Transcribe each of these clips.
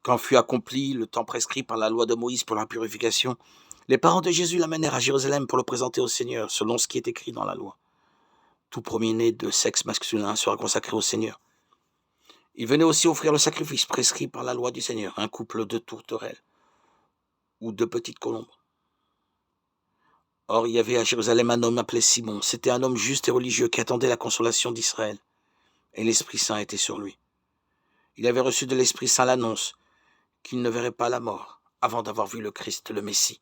Quand fut accompli le temps prescrit par la loi de Moïse pour la purification, les parents de Jésus l'amenèrent à Jérusalem pour le présenter au Seigneur, selon ce qui est écrit dans la loi. Tout premier-né de sexe masculin sera consacré au Seigneur. Il venait aussi offrir le sacrifice prescrit par la loi du Seigneur, un couple de tourterelles ou de petites colombes. Or, il y avait à Jérusalem un homme appelé Simon. C'était un homme juste et religieux qui attendait la consolation d'Israël. Et l'Esprit Saint était sur lui. Il avait reçu de l'Esprit Saint l'annonce qu'il ne verrait pas la mort avant d'avoir vu le Christ, le Messie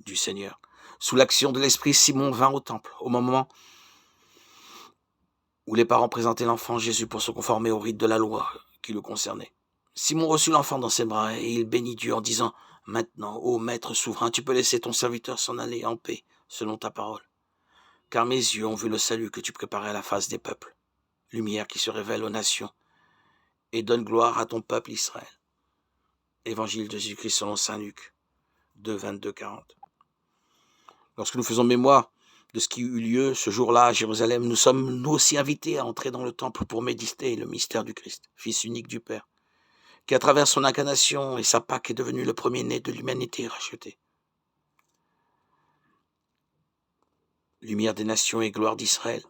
du Seigneur. Sous l'action de l'Esprit, Simon vint au temple, au moment où les parents présentaient l'enfant Jésus pour se conformer au rite de la loi qui le concernait. Simon reçut l'enfant dans ses bras et il bénit Dieu en disant « Maintenant, ô Maître souverain, tu peux laisser ton serviteur s'en aller en paix, selon ta parole. Car mes yeux ont vu le salut que tu préparais à la face des peuples, lumière qui se révèle aux nations, et donne gloire à ton peuple Israël. » Évangile de Jésus-Christ selon saint Luc 2, 22-40. Lorsque nous faisons mémoire de ce qui eut lieu ce jour-là à Jérusalem, nous sommes nous aussi invités à entrer dans le temple pour méditer le mystère du Christ, Fils unique du Père, qui à travers son incarnation et sa Pâque est devenu le premier-né de l'humanité rachetée. Lumière des nations et gloire d'Israël.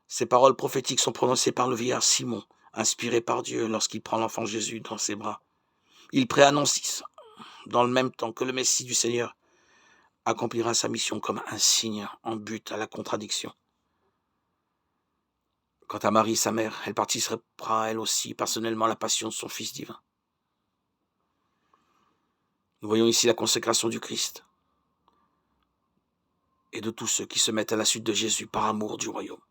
Ces paroles prophétiques sont prononcées par le vieillard Simon, inspiré par Dieu lorsqu'il prend l'enfant Jésus dans ses bras. Il préannonce dans le même temps que le Messie du Seigneur accomplira sa mission comme un signe en but à la contradiction. Quant à Marie, sa mère, elle participera elle aussi personnellement à la passion de son Fils divin. Nous voyons ici la consécration du Christ et de tous ceux qui se mettent à la suite de Jésus par amour du royaume.